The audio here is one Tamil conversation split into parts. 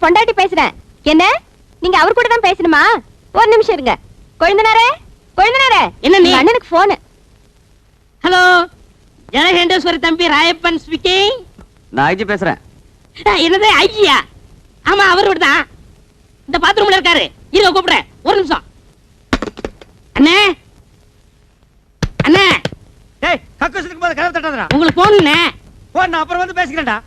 பொண்டாட்டி பேசுறேன். என்ன நீங்க அவர் கூட தான் பேசணுமா? ஒரு நிமிஷம் இருங்க. கொழுந்தனாரே, கொழுந்தனாரே, என்ன நீ? அண்ணனுக்கு போன். ஹலோ, ஜனகண்டேஸ்வரி தம்பி ராயப்பன் ஸ்பீக்கிங். நான் ஐஜி பேசுறேன். என்னது ஐஜியா? ஆமா, அவர் தான் இந்த பாத்ரூம்ல இருக்காரு. இருங்க கூப்பிடுறேன், ஒரு நிமிஷம். அண்ணே, அண்ணே, டேய் கக்கூசுக்கு போது கதவு தட்டாதடா. உங்களுக்கு போன் நான் அப்புறம் வந்து பேசிக்கிறேன்டா.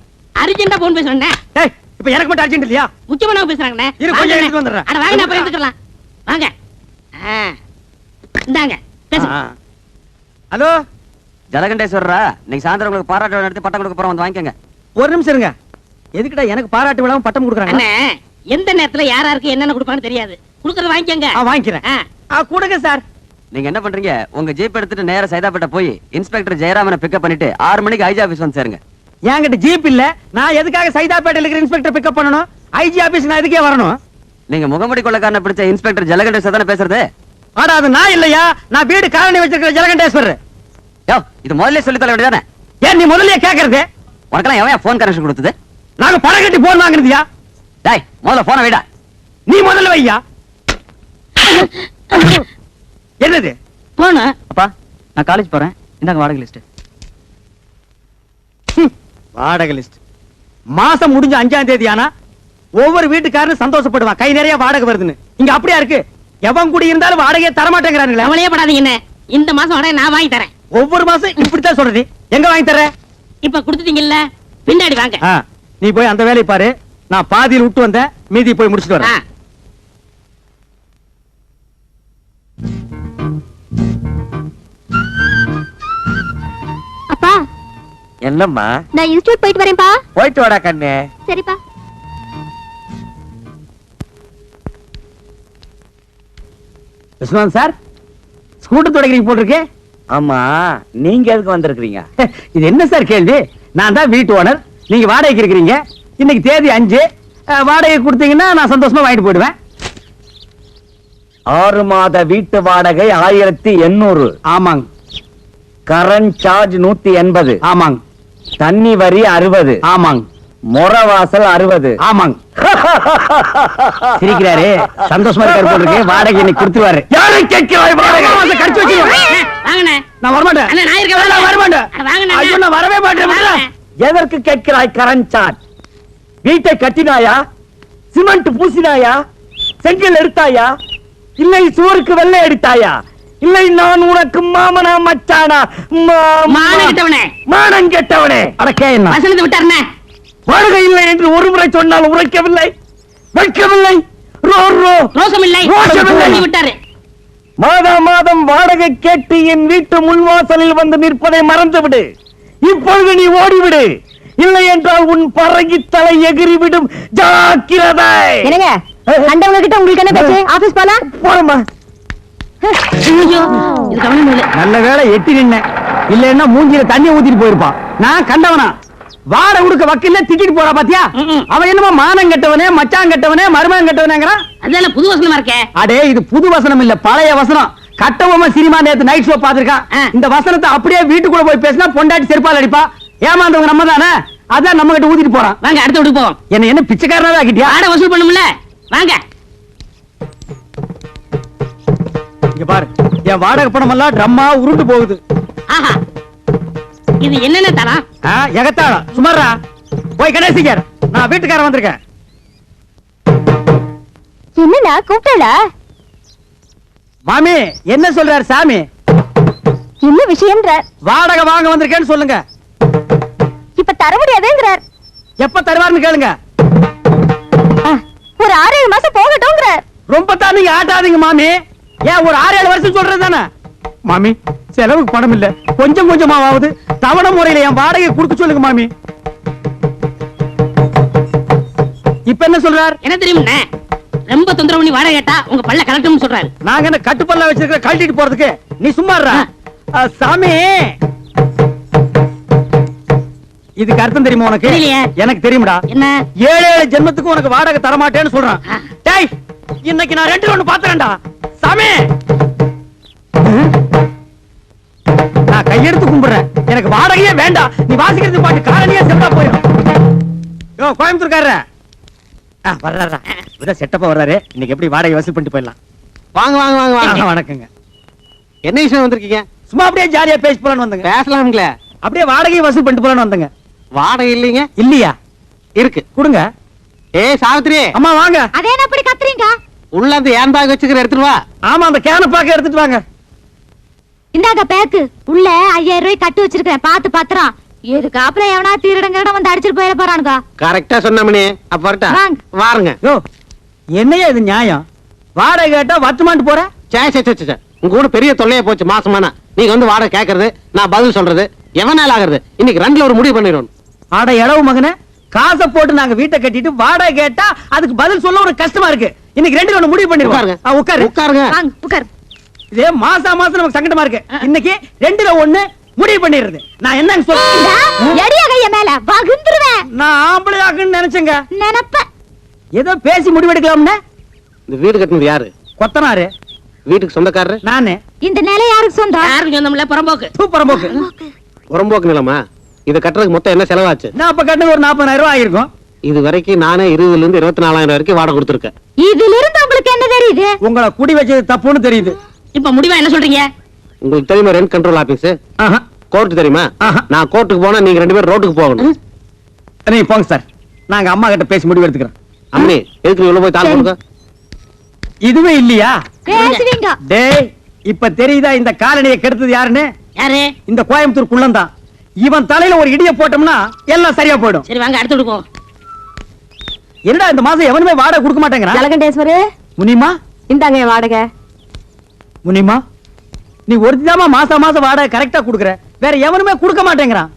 அர்ஜென்ட்டா போன் பேசுறேன். டேய் இப்போ எனக்கு மட்டும் அர்ஜென்ட் இல்லையா? முக்கியமானவங்க பேசுறாங்கண்ணே. இரு கொஞ்சம் எடுத்து வந்துடுறேன். அட வாங்க, அப்புறம் எடுத்துக்கலாம். வாங்க. இந்தாங்க பேசுங்க. ஹலோ ஜலகண்டேஸ்வரரா, நீங்க சாயந்தரம் உங்களுக்கு பாராட்டு விழா நடத்தி பட்டம் கொடுக்க போறோம், வந்து வாங்கிக்கங்க. ஒரு நிமிஷம் இருங்க. எதுக்குடா எனக்கு பாராட்டு விழாவும் பட்டம் கொடுக்குறாங்க? அண்ணே, எந்த நேரத்துல யாராருக்கு என்னென்ன கொடுப்பான்னு தெரியாது. கொடுக்கறத வாங்கிக்கங்க. வாங்கிக்கிறேன். கொடுங்க சார். நீங்க என்ன பண்றீங்க? உங்க ஜீப் எடுத்துட்டு நேரா சைதாப்பேட்டை போய் இன்ஸ்பெக்டர் ஜெயராமனை பிக்கப் பண்ணிட்டு 6 மணிக்கு ஐஜி ஆபீஸ் வந்து சேருங்க. என்கிட்ட ஜீப் இல்ல. நான் எதுக்காக சைதாப்பேட்டையில இருக்கிற இன்ஸ்பெக்டர் பிக்கப் பண்ணணும்? ஐஜி ஆபீஸ் நான் எதுக்கே வரணும்? நீங்க முகமுடி கொள்ளக்காரனை பிடிச்ச இன்ஸ்பெக்டர் ஜலகண்டேஸ்வரர் தானே பேசுறது? ஆனா அது நான் இல்லையா. நான் வீடு காலனி வச்சிருக்கிற ஜலகண்டேஸ்வரர். யோ, இது முதல்ல சொல்லி தர வேண்டியதானே? ஏன் நீ முதல்லயே கேக்குறது? உனக்கெல்லாம் எவன் போன் கனெக்ஷன் கொடுத்தது? நாங்க பணம் கட்டி போன் வாங்குறதுயா? டேய், முதல்ல போனை வைடா. நீ முதல்ல வையா. என்னது போன? அப்பா, நான் காலேஜ் போறேன். இந்தாங்க வாடகை லிஸ்ட். வாடகை லிஸ்ட். மாசம் முடிஞ்ச 5ஆம் தேதி ஆனா ஒவ்வொரு வீட்டுக்காரனும் சந்தோஷப்படுவான், கை நிறைய வாடகை வருதுன்னு. இங்க அப்படியா இருக்கு? எவன் கூடி இருந்தாலும் வாடகையை தரமாட்டேங்கிறானுங்களே. கவலையே படாதீங்க என்ன, இந்த மாசம் வாடகை நான் வாங்கி தரேன். ஒவ்வொரு மாசம் இப்படித்தான் சொல்றது. எங்க வாங்கி தர? இப்ப கொடுத்துட்டீங்கல்ல, பின்னாடி வாங்க. நீ போய் அந்த வேலையை பாரு. நான் பாதியில் விட்டு வந்தேன், மீதி போய் முடிச்சுட்டு வரேன். அப்பா, என்னம்மா? நான் இன்ஸ்டிடியூட் போயிட்டு வரேன்ப்பா. போயிட்டு வாடா கண்ணே. சரிப்பா. விஸ்வநாத் சார், ஸ்கூட்டர் தொடக்கிறீங்க போட்டிருக்கே. ஆமா, நீங்க எதுக்கு வந்திருக்கீங்க? இது என்ன சார் கேள்வி? நான் தான் வீட்டு ஓனர், நீங்க வாடகைக்கு இருக்கிறீங்க. இன்னைக்கு தேதி 5. வாடகை கொடுத்தீங்கன்னா நான் சந்தோஷமா வாங்கிட்டு போயிடுவேன். 6 மாத வீட்டு வாடகை 1800. ஆமாங்க. Current charge 180. ஆமாங்க. தண்ணி வரி 60. ஆமாங்க. முறவாசல் 60. ஆமாங்க. சிரிக்கிறாரு, சந்தோஷமா இருக்காரு போட்டிருக்கு. வாடகை இன்னைக்கு கொடுத்துருவாரு. யாரை கேட்கிறாய் வாடகை? கடிச்சு வச்சிருக்கேன். வாங்கண்ணே. நான் வரமாட்டேன். அண்ணே, நான் இருக்கேன். நான் வரமாட்டேன். வாங்கண்ணே. ஐயோ, நான் வரவே மாட்டேன். எதற்கு கேட்கிறாய் கரண்ட் சார்ஜ்? வீட்டை கட்டினாயா? சிமெண்ட் பூசினாயா? செங்கல் எடுத்தாயா? இல்லை சுவருக்கு வெள்ளை எடுத்தாயா? இல்லை நான் உனக்கு மாமனா மச்சானா? மானம் கெட்டவனே. மானம் கெட்டவனே. அடக்கே என்ன வசனத்தை விட்டாருண்ணே. வாடகை இல்லை என்று ஒரு முறை சொன்னால் உரைக்கவில்லை, வைக்கவில்லை. ரோசம் இல்லை, ரோஷமில்லை. விட்டாரு. மாதா மாதம் வாடகை கேட்டு என் வீட்டு முன்வாசலில் வந்து நிற்பதை மறந்துவிடு. இப்பொழுது நீ ஓடிவிடு, இல்லை என்றால் உன் பறகி தலை எகிரிவிடும். ஜாக்கிரதை. என்னங்க கண்டவங்க கிட்ட உங்களுக்கு என்ன பேச்சு? ஆபீஸ் போலாம். போறமா. ஐயோ, இது கவனம் இல்லை. நல்ல வேளை எட்டி நின்ன, இல்லன்னா மூஞ்சில தண்ணி ஊத்திட்டு போயிருப்பான். நான் கண்டவனா? வாட உடுக்க வக்கீல்ல திட்டிட்டு போறா பாத்தியா? அவன் என்னமோ மானம் கெட்டவனே, மச்சான் கெட்டவனே, மருமகன் கெட்டவனேங்கறான். அதெல்லாம் புது வசனமா இருக்கே. அடே, இது புது வசனம் இல்ல, பழைய வசனம். கட்டவமா சினிமா நேத்து நைட் ஷோ பாத்துருக்கான். இந்த வசனத்தை அப்படியே வீட்டுக்குள்ள போய் பேசினா பொண்டாட்டி செருப்பால் அடிப்பா. ஏமாந்தவங்க நம்ம தானே, அதான் நம்ம கிட்ட ஊத்திட்டு போறான். வாங்க, அடுத்த வீட்டுக்கு போவோம். என்ன பிச்சைக்காரனாவே ஆக்கிட்டியா? வாடகை வசூல் பண்ணும்ல, வாங்க. இங்க பாரு, என் வாடகை பணம் எல்லாம் ட்ரம்மா உருண்டு போகுது. ஆஹா, இது என்னென்ன தரம்? எகத்தாளம் சுமாரா. போய் கணேசிக்கார், நான் வீட்டுக்காரன் வந்திருக்கேன். என்னடா கூப்பிட்டா? மாமி என்ன சொல்றாரு சாமி? என்ன விஷயம்ன்ற? வாடகை வாங்க வந்திருக்கேன்னு சொல்லுங்க. இப்ப தர முடியாதுங்கிறார். எப்ப தருவாருன்னு கேளுங்க. ஒரு 6-7 மாசம் போகட்டும்ங்கிறார். ரொம்ப தான் நீங்க ஆட்டாதீங்க மாமி. ஏன் ஒரு 6-7 வருஷம் சொல்றது தானே மாமி? செலவுக்கு பணம் இல்ல, கொஞ்சம் கொஞ்சமாவது தவணை முறையில என் வாடகை கொடுக்க சொல்லுங்க மாமி. இப்ப என்ன சொல்றார்? என்ன தெரியுமா? ரொம்ப தொந்தரவு பண்ணி வாடகை கேட்டா உங்க பல்ல கலட்டணும்னு சொல்றாரு. நாங்க என்ன கட்டுப்பல்ல வச்சிருக்கிற கழட்டிட்டு போறதுக்கு? நீ சும்மா இருடா. சாமி, இதுக்கு அர்த்தம் தெரியுமா உனக்கு? தெரியலையே. எனக்கு தெரியும்டா. என்ன? 7 ஜென்மத்துக்கு உனக்கு வாடகை தர மாட்டேன்னு சொல்றான். டேய், இன்னைக்கு நான் 2 பாத்துறேன்டா சாமி. நான் கையெடுத்து கும்பிடுறேன், எனக்கு வாடகையே வேண்டாம். நீ வாசிக்கிறது பாட்டு காரணியா செத்தா போயிடும். யோ கோயம்புத்தூர்காரர, வர்றாரா இதான் செட்டப்பா வர்றாரு. இன்னைக்கு எப்படி வாடகை வசூல் பண்ணிட்டு போயிடலாம். வாங்க வாங்க வாங்க வாங்க. வணக்கங்க. என்ன விஷயம் வந்திருக்கீங்க? சும்மா அப்படியே ஜாலியா பேசி போலான்னு வந்தங்க. பேசலாம்ங்களே. அப்படியே வாடகை வசூல் பண்ணிட்டு போலான்னு வந்தங்க. வாடகை இல்லைங்க. இல்லையா? இருக்கு. கொடுங்க. ஏய் சாவித்திரி, அம்மா வாங்க. அதே என்ன அப்படி கத்துறீங்க? உள்ள அந்த ஏன் பேக் வச்சுக்கிற எடுத்துட்டு வா. ஆமா அந்த கேன பாக்க எடுத்துட்டு வாங்க. இந்தாங்க பேக்கு. உள்ள 5000 ரூபாய் கட்டி வச்சிருக்கேன். பாத்து பத்திரம். இதுக்கு அப்புறம் எவனா திருடங்க வந்து அடிச்சிட்டு போயிட போறானுங்க. கரெக்டா சொன்னமணி. அப்ப வரட்டா? வாங்க. வாருங்க. யோ என்னையா இது நியாயம்? வாடகை கேட்டா வட்டுமான்ட்டு போற? சே சே சே சே. உங்க கூட பெரிய தொல்லையா போச்சு மாசமானா. நீங்க வந்து வாடகை கேக்குறது, நான் பதில் சொல்றது, எவனால ஆகுறது? இன்னைக்கு ரெண்டுல ஒரு முடிவு பண்ணிடணும். ஆட இளவு மகனே, காசை போட்டு நாங்க வீட்டை கட்டிட்டு வாடகை கேட்டா அதுக்கு பதில் சொல்ல ஒரு கஷ்டமா இருக்கு. இன்னைக்கு ரெண்டுல ஒண்ணு முடிவு உட்காருங்க. பண்ணிருக்காங்க. உட்காரு. உட்காருங்க. வாங்க உட்கார். இதே மாசம் நமக்கு சங்கடமா இருக்கு. இன்னைக்கு ரெண்டுல ஒண்ணு முடிவு பண்ணிடுறது. நான் என்னன்னு சொல்றேன். எடியா கைய மேல வகுந்துருவேன். நான் ஆம்பளை ஆக்குன்னு நினைச்சேங்க. நினைப்ப ஏதோ பேசி முடிவெடுக்கலாம்னு. இந்த வீடு கட்டினது யாரு? கொத்தனாரு. வீட்டுக்கு சொந்தக்காரரு நானு. இந்த நிலை யாருக்கு சொந்தம்? யாருக்கு சொந்தமில்ல புறம்போக்கு. சூப்பர் போக்கு. புறம்போக்கு நிலமா? இது கட்டுறதுக்கு மொத்தம் என்ன செலவாச்சு? நான் அப்ப கட்டினது ஒரு 40,000 ரூபாய் ஆயிருக்கும். இது வரைக்கும் நானே 20,000 இருந்து 24,000 வரைக்கும் வாடகை கொடுத்துருக்கேன். இதுல இருந்து உங்களுக்கு என்ன தெரியுது? உங்களை குடி வச்சது தப்புன்னு தெரியுது. இப்ப முடிவா என்ன சொல்றீங்க? உங்களுக்கு தெரியுமா ரெண்ட் கண்ட்ரோல் ஆபீஸ்? ஆஹா. கோர்ட் தெரியுமா? ஆஹா. நான் கோர்ட்டுக்கு போனா நீங்க 2 பேரும் ரோட்டுக்கு போகணும். நீங்க போங்க சார். நாங்க அம்மா கிட்ட பேசி முடிவு எடுத்துக்கிறோம். அம்மி எதுக்கு நீ உள்ள போய் தாள் கொடுக்க? இதுவே இல்லையா? பேசுவீங்க. டேய் இப்ப தெரியுதா இந்த காலனியை கெடுத்தது யாருன்னு? யாரு? இந்த கோயம்புத்தூர் குள்ளந்தான். இவன் தலையில ஒரு இடிய போட்டோம்னா எல்லாம் சரியா போயிடும். சரி வாங்க அடுத்து கொடுப்போம். என்னடா இந்த மாசம் எவனுமே வாடகை கொடுக்க மாட்டேங்கிறான். ஜலகண்டேஸ்வரு முனிமா, இந்தாங்க வாடகை. முனிமா நீ ஒருத்திதாமா மாசம் வாடகை கரெக்டா குடுக்குற. வேற எவனுமே கொடுக்க மாட்டேங்கிறான்.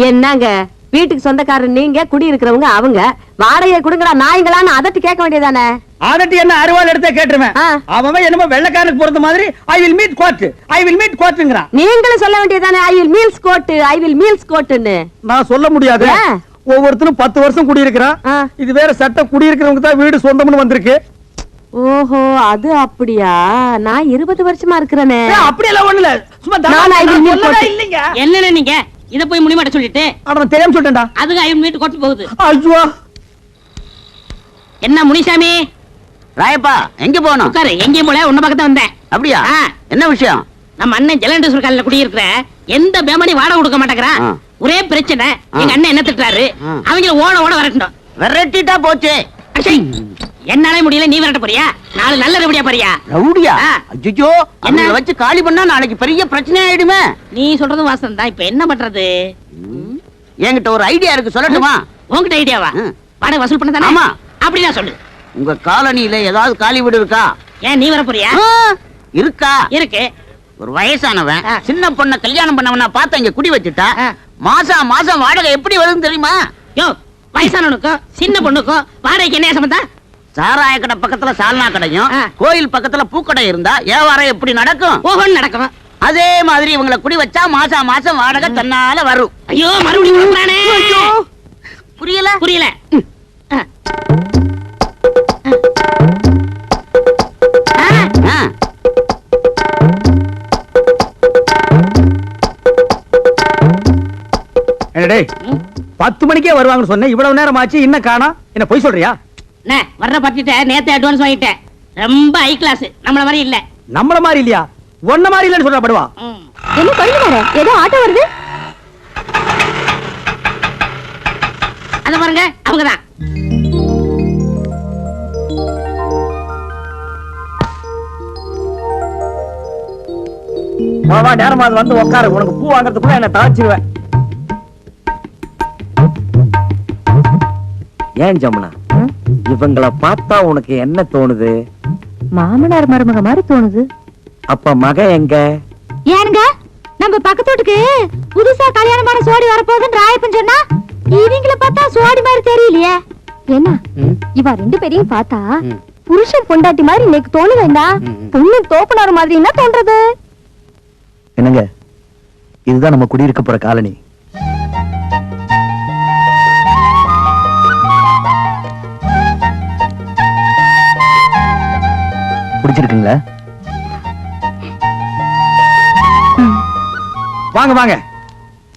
என்னங்க வீட்டுக்கு சொந்தக்காரர் நீங்க, குடி இருக்கிறவங்க அவங்க. வாடகையை கொடுங்கடா நாய்ங்களான்னு அதட்டி கேட்க வேண்டியதானே? அதட்டி என்ன அருவாள் எடுத்தே கேட்டுருவேன். ஆ. அவன் என்னமோ வெள்ளக்காரனுக்கு பொறுத்த மாதிரி I will meet court, I will meet கோர்ட்ங்கறான். நீங்களும் சொல்ல வேண்டியதானே I will meals got, I will meals கோட்னு. நான் சொல்ல முடியாது. ஏன்? ஒவ்வொருத்தரும் 10 வருஷம் குடியிருக்கிறான். ஆ. இது வேற சட்டம், குடியிருக்கிறவங்க தான் வீடு சொந்தம்னு வந்திருக்கு. ஓஹோ அது அப்படியா? நான் 20 வருஷமா இருக்கிறேனே. அப்படி எல்லாம் ஒண்ணு இல்ல. சும்மா நான் I will meet சொல்லவே court. இல்லைங்க. என்னன்னு நீங்க இத போய் முடிமாட்ட சொல்லிட்டு அட நான் தெரியாம சொல்லிட்டேன்டா. அதுக்கு ஐயன் வீட்டு கொட்டு போகுது. ஐயோ என்ன முனிசாமி? ராயப்பா எங்க போகணும்? உட்காரு. எங்கேயும் போல உன்ன பக்கத்துல வந்தேன். அப்படியா? ஆ. என்ன விஷயம்? நம்ம அண்ணன் ஜலண்டேஸ்வர் காலையில குடியிருக்கிற எந்த பேமணி வாடகை கொடுக்க மாட்டேங்கிறான். ஆ. ஒரே பிரச்சனை. எங்க அண்ணன் என்ன திட்டுறாரு? ஆ. அவங்க ஓட ஓட வரட்டும். விரட்டிட்டா போச்சு. அச்சை, என்னாலே முடியல, நீ விரட்ட போறியா? நாலு நல்ல ரவுடியா பாரியா? ரவுடியா? ஆ. அய்யோ என்ன? என்ன வச்சு காலி பண்ணா நாளைக்கு பெரிய பிரச்சனை ஆயிடுமே. நீ சொல்றதும் வாசம் தான். இப்ப என்ன பண்றது? என்கிட்ட ஒரு ஐடியா இருக்கு, சொல்லட்டுமா? உன்கிட்ட ஐடியாவா? ம். வாடகை வசூல் பண்ண தானே? ஆமா. அப்படின்னா சொல்லு. உங்க காலனியில ஏதாவது காலி வீடு இருக்கா? ஏன் நீ வர போறியா? ஆ, இருக்கா? இருக்கு. ஒரு வயசானவன் ஆ. சின்ன பொண்ண கல்யாணம் பண்ணவனா பார்த்து இங்க குடி வச்சுட்டா ஆ. மாசம் மாசம் வாடகை எப்படி வருதுன்னு தெரியுமா? யோ, வயசானவனுக்கும் சின்ன பொண்ணுக்கும் வாடகைக்கு என்ன சம்பந்தம்? சாராய கடை பக்கத்துல சால்னா கடையும் ஆ. கோயில் பக்கத்துல பூக்கடை இருந்தா வியாபாரம் எப்படி நடக்கும்? ஓஹோன்னு நடக்கும். அதே மாதிரி இவங்களை குடி வச்சா மாசம் மாசம் வாடகை தன்னால வரும். ஐயோ மறுபடியும் கொடுக்குறானே. புரியல? புரியல. ஆ. ஆ. என்ன டேய் 10 மணிக்கே வருவாங்கன்னு சொன்னேன். இவ்வளவு நேரம் ஆச்சு இன்னும் காணோம். என்ன பொய் சொல்றியா? அண்ணே, வர்ற பத்திட்ட நேத்து அட்வான்ஸ் வாங்கிட்டேன். ரொம்ப ஹை கிளாஸ். நம்மள மாதிரி இல்ல. நம்மள மாதிரி இல்லையா? ஒன்ன மாதிரி இல்லன்னு சொல்றா படுவா. ம். என்ன பண்ணுவாரு? ஏதோ ஆட்டோ வருது. அத பாருங்க, அவங்கதான். வா நேரமா வந்து உட்காரு. உனக்கு பூ வாங்குறதுக்குள்ள என்ன தாச்சிருவேன். ஏன் ஜமுனா, இவங்கள பார்த்தா உனக்கு என்ன தோணுது? மாமனார் மருமக மாதிரி தோணுது. அப்ப மக எங்க? ஏனுங்க நம்ம பக்கத்து வீட்டுக்கு புதுசா கல்யாணமான சோடி வரப்போகுதுன்னு ராயப்பன் சொன்னா, இவங்கள பார்த்தா சோடி மாதிரி தெரியலையே. என்ன இவ 2 பேரையும் பார்த்தா புருஷன் பொண்டாட்டி மாதிரி இன்னைக்கு தோணு வேண்டாம், பொண்ணு தோப்புனார் மாதிரி என்ன தோன்றது? என்னங்க, இதுதான் நம்ம குடியிருக்க போற காலனி. பிடிச்சிருக்குங்களா? வாங்க வாங்க.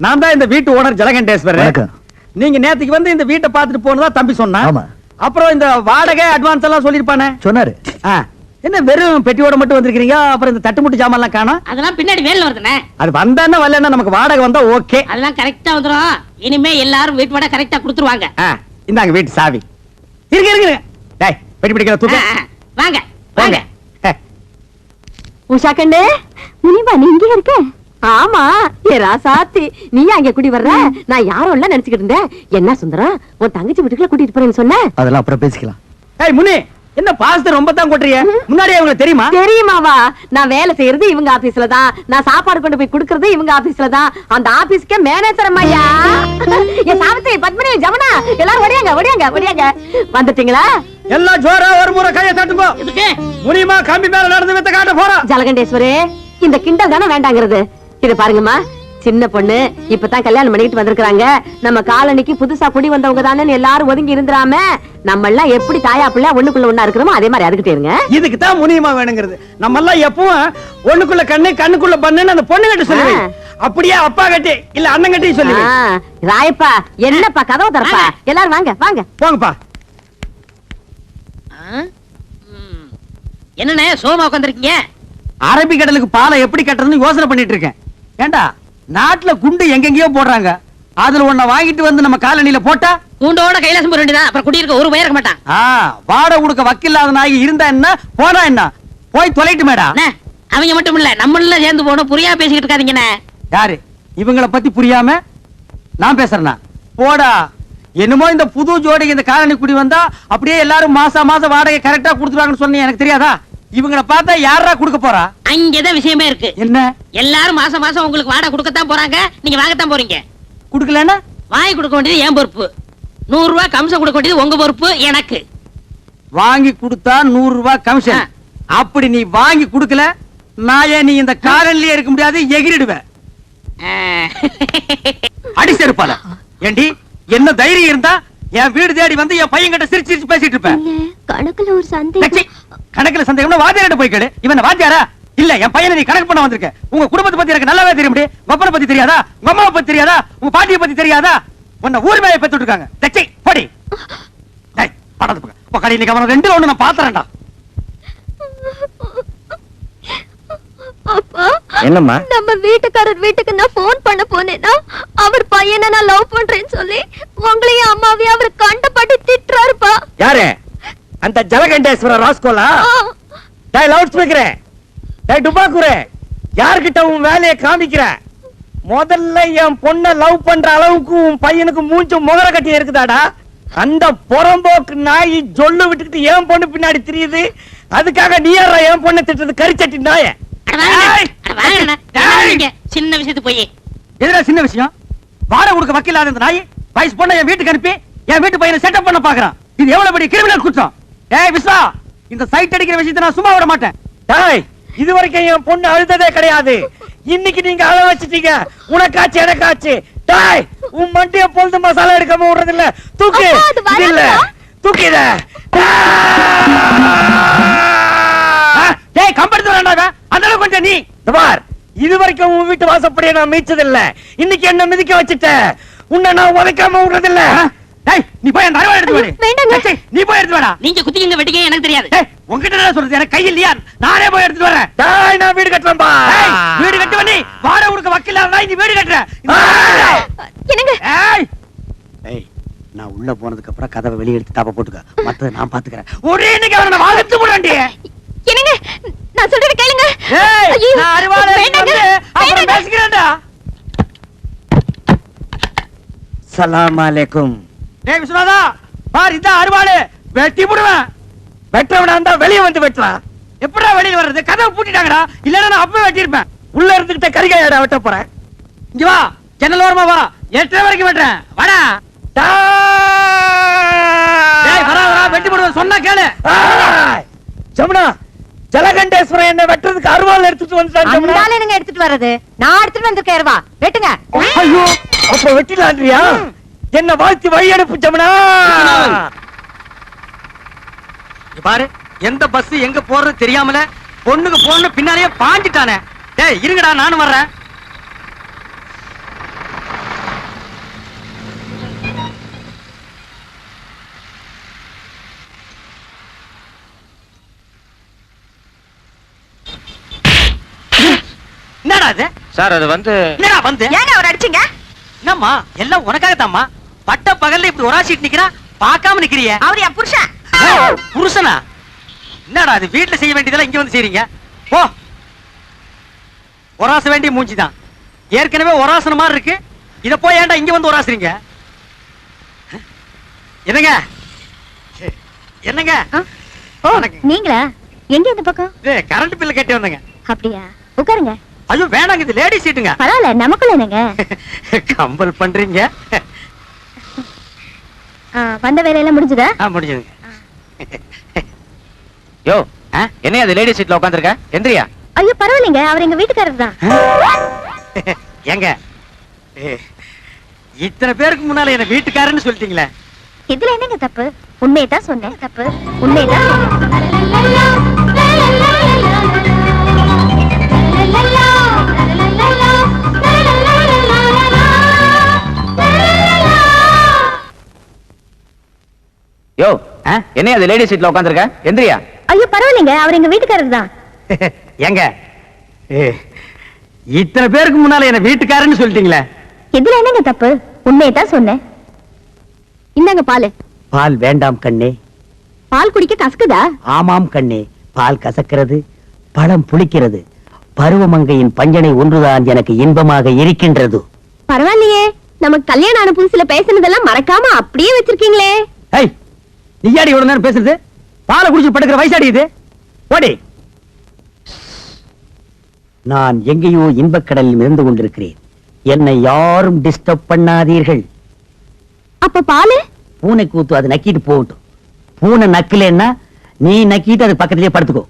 நான் தான் இந்த வீட்டு ஓனர் ஜலகண்டேஸ்வரர். வணக்கம். நீங்க நேத்துக்கு வந்து இந்த வீட்டை பார்த்துட்டு போனதா தம்பி சொன்னா. ஆமா. அப்புறம் இந்த வாடகை அட்வான்ஸ் எல்லாம் சொல்லிருப்பானே சொன்னாரு. என்ன வெறும் பெட்டியோட மட்டும் வந்திருக்கீங்க? அப்புறம் இந்த தட்டுமுட்டு ஜாமான் எல்லாம் காணோம். அதெல்லாம் பின்னாடி வேலை வருதுண்ணே. அது வந்தானே வரலன்னா நமக்கு வாடகை வந்தா ஓகே. அதெல்லாம் கரெக்டா வந்துரும். இனிமே எல்லாரும் வீட்டு வாடகை கரெக்டா கொடுத்துருவாங்க. இந்தாங்க வீட்டு சாவி. இருங்க. டேய் பெட்டி பிடிக்கிற தூக்கு. வாங்க வாங்க. உஷா கண்ணு, முனிமா நீ இங்கே இருக்க? ஆமா, ஏ ராசாத்தி, நீ அங்க குடி வர்ற? நான் யாரும் இல்ல நினைச்சுக்கிட்டு இருந்தேன். என்ன சுந்தரம், உன் தங்கச்சி வீட்டுக்குள்ள கூட்டிட்டு போறேன்னு சொன்ன? அதெல்லாம் அப்புறம் பேசிக்கலாம். ஏய் முனி, என்ன பாஸ்தா ரொம்ப தான் கொட்டுறிய? முன்னாடியே உங்களுக்கு தெரியுமா? தெரியுமாவா? நான் வேலை செய்யறது இவங்க ஆபீஸ்ல தான், நான் சாப்பாடு கொண்டு போய் குடுக்கறது இவங்க ஆபீஸ்ல தான். அந்த ஆபீஸ்க்கே மேனேஜர் அம்மாயா. என் சாவித்திரி, பத்மினி, ஜமுனா எல்லாரும் ஒடியாங்க. வந்துட்டீங்களா? எல்லாம் ஜோரா ஒரு முறை கையை தட்டுங்க. முனிமா கம்பி மேல நடந்து வித்த காட்ட போறோம். ஜலகண்டேஸ்வரே, இந்த கிண்டல் தானே வேண்டாங்கிறது. இது பாருங்கம்மா, சின்ன பொண்ணு இப்பதான் கல்யாணம் பண்ணிட்டு வந்திருக்காங்க. நம்ம காலனிக்கு புதுசா குடி வந்தவங்க தானே எல்லாரும் ஒதுங்கி இருந்துராம, நம்ம எல்லாம் எப்படி தாயா பிள்ளை ஒண்ணுக்குள்ள ஒண்ணா இருக்கிறோமோ அதே மாதிரி அதுக்கிட்டே இருங்க. இதுக்கு தான் முனியமா வேணுங்கிறது. நம்ம எல்லாம் எப்பவும் ஒண்ணுக்குள்ள கண்ணு கண்ணுக்குள்ள பண்ணுன்னு அந்த பொண்ணு கிட்ட சொல்லுவேன். அப்படியே அப்பா கட்டி இல்ல அண்ணன் கட்டி சொல்லுவேன். ராயப்பா, என்னப்பா கதவை தரப்பா? எல்லாரும் வாங்க. போங்கப்பா. என்னண்ணே சோமா உட்காந்துருக்கீங்க? அரபிக்கடலுக்கு பாலை எப்படி கட்டுறதுன்னு யோசனை பண்ணிட்டு இருக்கேன். ஏண்டா, நாட்டுல குண்டு எங்கெங்கயோ போடுறாங்க. அதுல ஒன்ன வாங்கிட்டு வந்து நம்ம காலனில போட்டா கூண்டோட கைலாசம் போற வேண்டியதான். அப்புறம் குடியிருக்க ஒரு பயிர் இருக்க மாட்டான். வாடகை கொடுக்க வக்கில்லாத நாய் இருந்தா என்ன போனா என்ன, போய் தொலைட்டு மேடா. அவங்க மட்டும் இல்ல, நம்மள சேர்ந்து போனோம். புரியா பேசிக்கிட்டு இருக்காதீங்கண்ணே. யாரு இவங்களை பத்தி புரியாம நான் பேசுறேன்னா? போடா. என்னமோ இந்த புது ஜோடிக்கு இந்த காலனி குடி வந்தா அப்படியே எல்லாரும் மாசம் வாடகை கரெக்டா கொடுத்துருவாங்கன்னு சொன்னீங்க. எனக்கு தெரியாதா? இவங்களை பார்த்தா யாரா கொடுக்க போறா? அங்கதான் விஷயமே இருக்கு. என்ன? எல்லாரும் மாசம் உங்களுக்கு வாடகை கொடுக்கத்தான் போறாங்க. நீங்க வாங்கத்தான் போறீங்க. குடுக்கலன்னா வாங்கி கொடுக்க வேண்டியது என் பொறுப்பு. 100 ரூபாய் கமிஷன் கொடுக்க வேண்டியது உங்க பொறுப்பு. எனக்கு வாங்கி கொடுத்தா 100 ரூபாய் கமிஷன். அப்படி நீ வாங்கி கொடுக்கல, நான் நீ இந்த காலனிலே இருக்க முடியாது, எகிரிடுவேன். அடி செருப்பால. ஏண்டி, என்ன தைரியம் இருந்தா என் வீடு தேடி வந்து என் பையன் கிட்ட சிரிச்சு பேசிட்டு இருப்பேன். கணக்குல ஒரு சந்தேகம். கணக்குல சந்தேகம்னா வாத்தியார்ட்ட போய் கேளு. இவன் வாத்தியாரா? இல்ல, என் பையனை நீ கணக்கு பண்ண வந்திருக்க. உங்க குடும்பத்தை பத்தி எனக்கு நல்லாவே தெரியும். உங்க பத்தி தெரியாதா? உங்க அம்மாவை பத்தி தெரியாதா? உங்க பாட்டியை பத்தி தெரியாதா? உன்னை ஊர் மேல பெத்து இருக்காங்க. தச்சை போடி. டேய் படத்து பக்கம் கடையில நீ அவன ரெண்டு ஒண்ணு நான் பாத்துறேன்டா. அப்பா, என்னம்மா? நம்ம வீட்டுக்காரர் வீட்டுக்கு நான் போன் பண்ண போனேன்னா அவர் பையனை நான் லவ் பண்றேன்னு சொல்லி உங்களையும் அம்மாவையும் அவர் கண்டபடி திட்டுறாருப்பா. யாரு? அந்த ஜலகண்டேஸ்வர ராஸ்கோலா? டேய் லவுட் ஸ்பீக்கரே, டேய் டுபாக்குரே, யார்கிட்ட உன் வேலையை காமிக்கிற? முதல்ல என் பொண்ண லவ் பண்ற அளவுக்கு உன் பையனுக்கு மூஞ்சும் முகர கட்டி இருக்குதாடா? அந்த புறம்போக்கு நாய் ஜொல்லு விட்டுக்கிட்டு என் பொண்ணு பின்னாடி தெரியுது. அதுக்காக நீ யாரா என் பொண்ணை திட்டுறது? கரிச்சட்டி நாய. சின்ன விஷயத்து போய் எதுனா சின்ன விஷயம்? வாடகை கொடுக்க வக்கீலாத இந்த நாய் வயசு பொண்ணை என் வீட்டுக்கு அனுப்பி என் வீட்டு பையனை செட்டப் பண்ண பாக்குறான். இது எவ்வளவு பெரிய கிரிமினல் குற்றம். ஏய் விஸ்வா, இந்த சைட் அடிக்கிற விஷயத்தை நான் சும்மா விட மாட்டேன். டேய், இது வரைக்கும் என் பொண்ணு அழுததே கிடையாது. இன்னைக்கு நீங்க அழ வச்சிட்டீங்க. உனக்காச்சு எனக்காச்சு. டேய், உன் மண்டிய பொழுது மசாலா எடுக்காம விடுறது இல்ல. தூக்கு. இல்ல தூக்கிட. டேய் கம்பெடுத்து வரேன்டா. அந்த அளவுக்கு கொஞ்சம் நீ பார், இது வரைக்கும் உன் வீட்டு வாசப்படியே நான் மீச்சது இல்ல. இன்னைக்கு என்ன மிதிக்க வச்சிட்ட. உன்னை நான் உதைக்காம விடுறது இல்ல. டேய் நீ போய் அந்த அருவாளை எடுத்து வாடா. டேய் நீ போய் எடுத்து வாடா. நீங்க குத்திங்க வெட்டிங்க எனக்கு தெரியாது. டேய் உன்கிட்ட என்ன சொல்றது? எனக்கு கை இல்லையா? நானே போய் எடுத்து வரேன். டேய் நான் வீடு கட்டறேன் பா. டேய் வீடு கட்டுவ நீ. வாடகை கொடுக்க வக்கீலாத நீ வீடு கட்டற. என்னங்க? ஏய் நான் உள்ள போனதுக்கு அப்புறம் கதவை வெளிய எடுத்து தாப்ப போட்டுக்க. மத்தத நான் பாத்துக்கறேன். ஒரே இன்னைக்கு அவன வாங்கத்து போறேன்டி. என்னங்க? நான் சொல்றது கேளுங்க. ஏய் நான் அருவாளை வந்து அப்புறம் பேசிக்கிறேன்டா. சலாம் அலைக்கும். டேய் விஸ்வநாதா, பார் இந்த அருவாளை வெட்டி போடுவேன். வெட்டவனா இருந்தா வெளிய வந்து வெட்டலாம். எப்படா வெளிய வர்றது? கதவை பூட்டிட்டாங்கடா. இல்லனா நான் அப்பவே வெட்டி இருப்பேன். உள்ள இருந்துகிட்ட கரிகாயடா வெட்ட போறேன். இங்க வா, ஜன்னல் ஓரமா வா. 8 வரைக்கும் வெட்டறேன். வாடா. டேய் வரா வெட்டி போடுவேன் சொன்னா கேளு. ஜமுனா, ஜலகண்டேஸ்வரன் என்ன வெட்டுறதுக்கு அருவாள் எடுத்துட்டு வந்துட்டான். ஜமுனா, அந்தால என்னங்க எடுத்துட்டு வர்றது? நான் எடுத்துட்டு வந்திருக்கேன் அருவா. வெட்டுங்க. ஐயோ, அப்ப வெட்டிலான்றியா? என்ன வாழ்த்தி வழி அனுப்பு ஜமுனா. பாரு, எந்த பஸ் எங்க போறது தெரியாமல பொண்ணுக்கு போன்னு பின்னாலேயே பாஞ்சிட்டானே. டேய் இருங்கடா, நானும் வர்றேன். என்னடா அது? சார் அது வந்து என்னடா வந்து? ஏங்க அவர் அடிச்சீங்க? என்னம்மா எல்லாம் உனக்காகத்தாம்மா. பட்ட பகல்ல இப்படி ஒராசிட்டு நிக்கிறா, பார்க்காம நிக்கிறியே. அவர் என் புருஷன். புருஷனா? என்னடா அது? வீட்டுல செய்ய வேண்டியதெல்லாம் இங்க வந்து செய்றீங்க. போ. ஒராச வேண்டிய மூஞ்சிதான். ஏற்கனவே ஒராசன மாதிரி இருக்கு. இத போய் ஏன்டா இங்க வந்து ஒராசுறீங்க? என்னங்க? என்னங்க? ஓ, வணக்கம். நீங்களா? எங்க இந்த பக்கம்? இது கரண்ட் பில் கட்டி வந்தங்க. அப்படியா? உட்காருங்க. ஐயோ வேணாங்க, இது லேடி சீட்டுங்க. பரவாயில்ல, நமக்குள்ள என்னங்க? கம்பல் பண்றீங்க. வந்த வேலையெல்லாம் முடிஞ்சுதா? முடிஞ்சதுங்க. யோ என்ன அது லேடி சீட்ல உட்காந்துருக்க? எந்திரியா. ஐயோ பரவாயில்லைங்க, அவர் எங்க வீட்டுக்காரர் தான். ஏங்க இத்தனை பேருக்கு முன்னால என்ன வீட்டுக்காரன்னு சொல்லிட்டீங்களே. இதுல என்னங்க தப்பு? உண்மையை தான் சொன்னேன். தப்பு உண்மையை தான் யோ என்ன அது லேடி சீட்ல உட்காந்துருக்க? எந்திரியா. ஐயோ பரவாயில்லைங்க, அவர் எங்க வீட்டுக்காரர் தான். ஏங்க இத்தனை பேருக்கு முன்னால என்ன வீட்டுக்காரன்னு சொல்லிட்டீங்களே. இதுல என்னங்க தப்பு? உண்மையை தான் சொன்னேன். இந்தாங்க பால். பால் வேண்டாம் கண்ணே. பால் குடிக்க கசக்குதா? ஆமாம் கண்ணே, பால் கசக்கிறது, பழம் புளிக்கிறது. பருவமங்கையின் பஞ்சனை ஒன்றுதான் எனக்கு இன்பமாக இருக்கின்றது. பரவாயில்லையே, நமக்கு கல்யாணம் ஆன புதுசுல பேசினதெல்லாம் மறக்காம அப்படியே வச்சிருக்கீங்களே. ஏய் நீயாடி இவ்வளவு நேரம் பேசுறது? பாலை குடிச்சு படுக்கிற வயசாடி இது. ஓடி. நான் எங்கேயோ இன்பக்கடலில் மிதந்து கொண்டிருக்கிறேன். என்னை யாரும் டிஸ்டர்ப் பண்ணாதீர்கள். அப்ப பாலு? பூனை கூத்து அது நக்கிட்டு போகட்டும். பூனை நக்கலன்னா நீ நக்கிட்டு அது பக்கத்திலேயே படுத்துக்கோ.